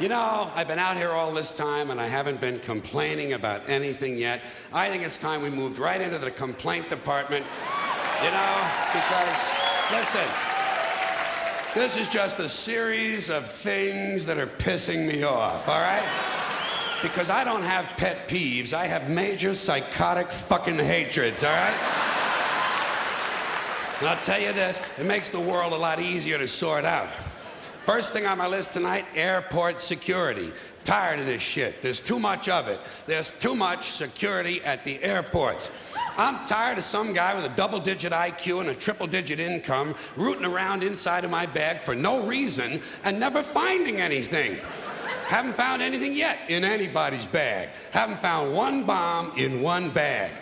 You know, I've been out here all this time and I haven't been complaining about anything yet. I think it's time we moved right into the complaint department. You know, because, listen, this is just a series of things that are pissing me off, all right? Because I don't have pet peeves, I have major psychotic fucking hatreds, all right? And I'll tell you this, it makes the world a lot easier to sort out. First thing on my list tonight, airport security. Tired of this shit. There's too much of it. There's too much security at the airports. I'm tired of some guy with a double-digit IQ and a triple-digit income rooting around inside of my bag for no reason and never finding anything. Haven't found anything yet in anybody's bag. Haven't found one bomb in one bag.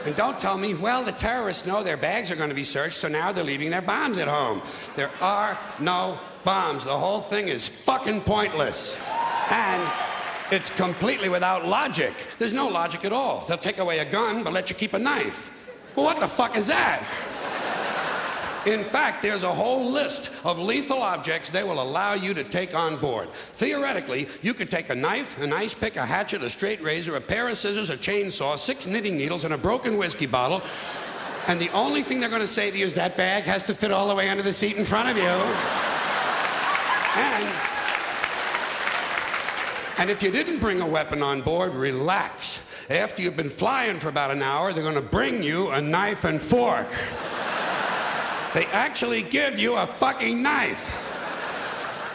And don't tell me, well, the terrorists know their bags are going to be searched, so now they're leaving their bombs at home. There are no bombs. The whole thing is fucking pointless. And it's completely without logic. There's no logic at all. They'll take away a gun, but let you keep a knife. Well, what the fuck is that? In fact, there's a whole list of lethal objects they will allow you to take on board. Theoretically, you could take a knife, an ice pick, a hatchet, a straight razor, a pair of scissors, a chainsaw, 6 knitting needles, and a broken whiskey bottle, and the only thing they're going to say to you is that bag has to fit all the way under the seat in front of you. And if you didn't bring a weapon on board, relax. After you've been flying for about an hour, they're going to bring you a knife and fork. They actually give you a fucking knife.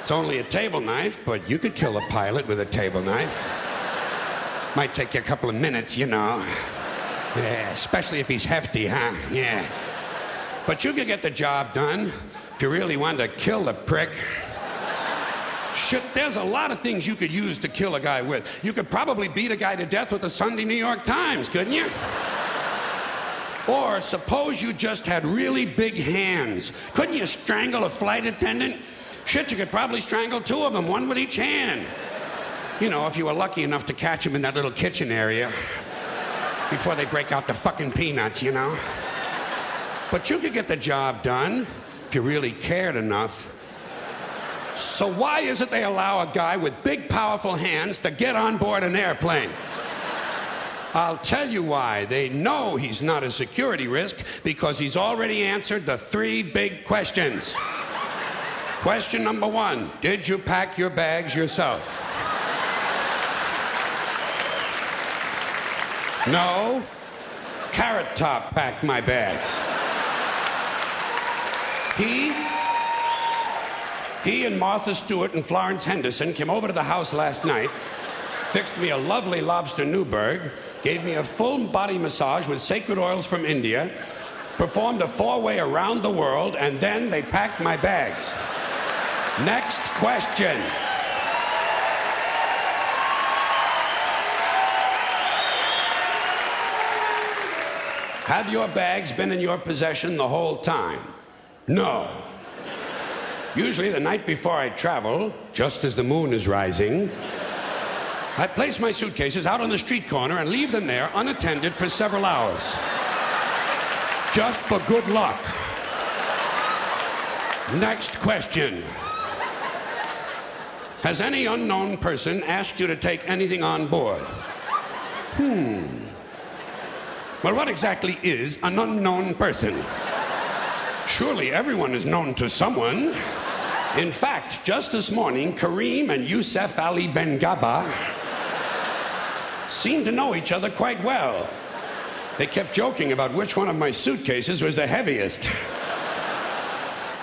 It's only a table knife, but you could kill a pilot with a table knife. Might take you a couple of minutes, you know. Yeah, especially if he's hefty, huh? Yeah. But you could get the job done if you really wanted to kill the prick. Shit, there's a lot of things you could use to kill a guy with. You could probably beat a guy to death with the Sunday New York Times, couldn't you? Or suppose you just had really big hands. Couldn't you strangle a flight attendant? Shit, you could probably strangle 2 of them, one with each hand. You know, if you were lucky enough to catch them in that little kitchen area before they break out the fucking peanuts, you know? But you could get the job done if you really cared enough. So why is it they allow a guy with big, powerful hands to get on board an airplane? I'll tell you why. They know he's not a security risk because he's already answered the 3 big questions. Question number 1, did you pack your bags yourself? No. Carrot Top packed my bags. He and Martha Stewart and Florence Henderson came over to the house last night, fixed me a lovely lobster Newburg, gave me a full body massage with sacred oils from India, performed a 4-way around the world, and then they packed my bags. Next question. Have your bags been in your possession the whole time? No. Usually the night before I travel, just as the moon is rising, I place my suitcases out on the street corner and leave them there unattended for several hours. Just for good luck. Next question. Has any unknown person asked you to take anything on board? Well, what exactly is an unknown person? Surely everyone is known to someone. In fact, just this morning, Kareem and Youssef Ali Ben Gaba seemed to know each other quite well. They kept joking about which one of my suitcases was the heaviest.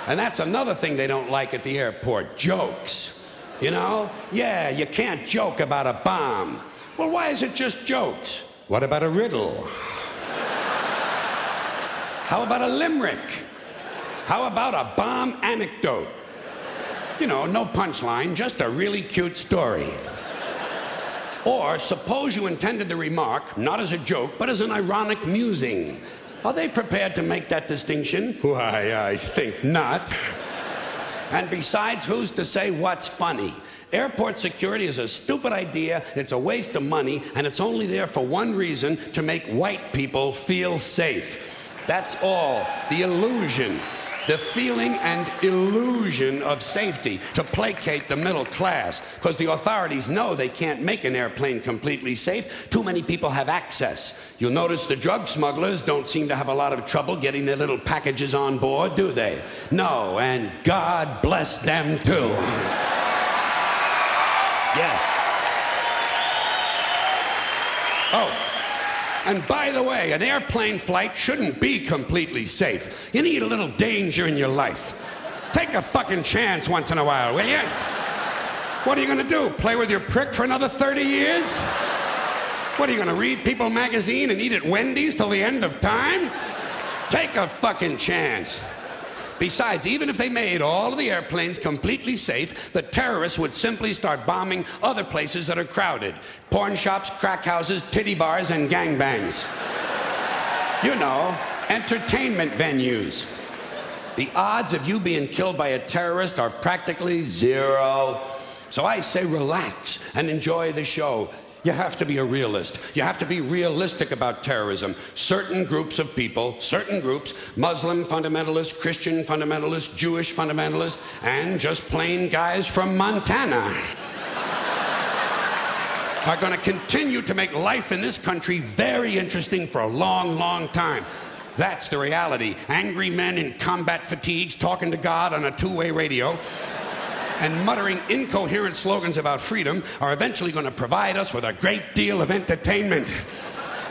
And that's another thing they don't like at the airport, jokes. You know? Yeah, you can't joke about a bomb. Well, why is it just jokes? What about a riddle? How about a limerick? How about a bomb anecdote? You know, no punchline, just a really cute story. Or suppose you intended the remark, not as a joke, but as an ironic musing. Are they prepared to make that distinction? Why, I think not. And besides, who's to say what's funny? Airport security is a stupid idea, it's a waste of money, and it's only there for one reason, to make white people feel safe. That's all. The illusion. The feeling and illusion of safety to placate the middle class, because the authorities know they can't make an airplane completely safe. Too many people have access. You'll notice the drug smugglers don't seem to have a lot of trouble getting their little packages on board, do they? No, and God bless them too. Yes. Oh. And by the way, an airplane flight shouldn't be completely safe. You need a little danger in your life. Take a fucking chance once in a while, will you? What are you gonna do? Play with your prick for another 30 years? What are you gonna read People magazine and eat at Wendy's till the end of time? Take a fucking chance. Besides, even if they made all of the airplanes completely safe, the terrorists would simply start bombing other places that are crowded. Porn shops, crack houses, titty bars, and gangbangs. You know, entertainment venues. The odds of you being killed by a terrorist are practically zero. So I say relax and enjoy the show. You have to be a realist. You have to be realistic about terrorism. Certain groups of people, certain groups, Muslim fundamentalists, Christian fundamentalists, Jewish fundamentalists, and just plain guys from Montana are going to continue to make life in this country very interesting for a long, long time. That's the reality. Angry men in combat fatigues talking to God on a two-way radio and muttering incoherent slogans about freedom are eventually going to provide us with a great deal of entertainment.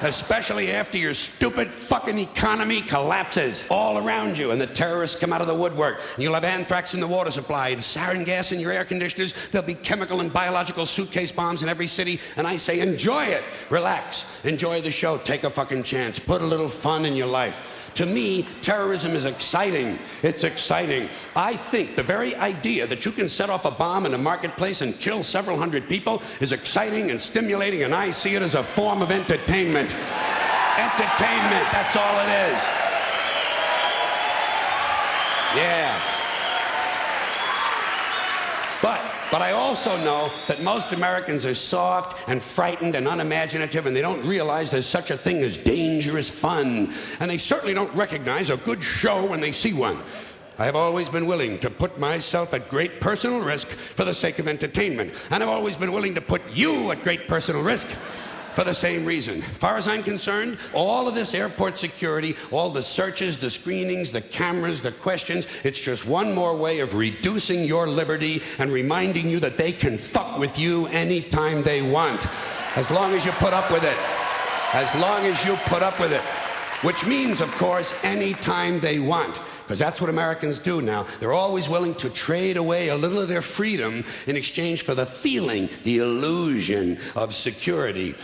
Especially after your stupid fucking economy collapses all around you and the terrorists come out of the woodwork. You'll have anthrax in the water supply and sarin gas in your air conditioners. There'll be chemical and biological suitcase bombs in every city. And I say, enjoy it. Relax. Enjoy the show. Take a fucking chance. Put a little fun in your life. To me, terrorism is exciting. It's exciting. I think the very idea that you can set off a bomb in a marketplace and kill several hundred people is exciting and stimulating, and I see it as a form of entertainment. Entertainment, that's all it is. Yeah. But I also know that most Americans are soft and frightened and unimaginative, and they don't realize there's such a thing as dangerous fun. And they certainly don't recognize a good show when they see one. I have always been willing to put myself at great personal risk for the sake of entertainment. And I've always been willing to put you at great personal risk for the same reason. As far as I'm concerned, all of this airport security, all the searches, the screenings, the cameras, the questions, it's just one more way of reducing your liberty and reminding you that they can fuck with you anytime they want, as long as you put up with it. As long as you put up with it. Which means, of course, anytime they want. Because that's what Americans do now. They're always willing to trade away a little of their freedom in exchange for the feeling, the illusion of security.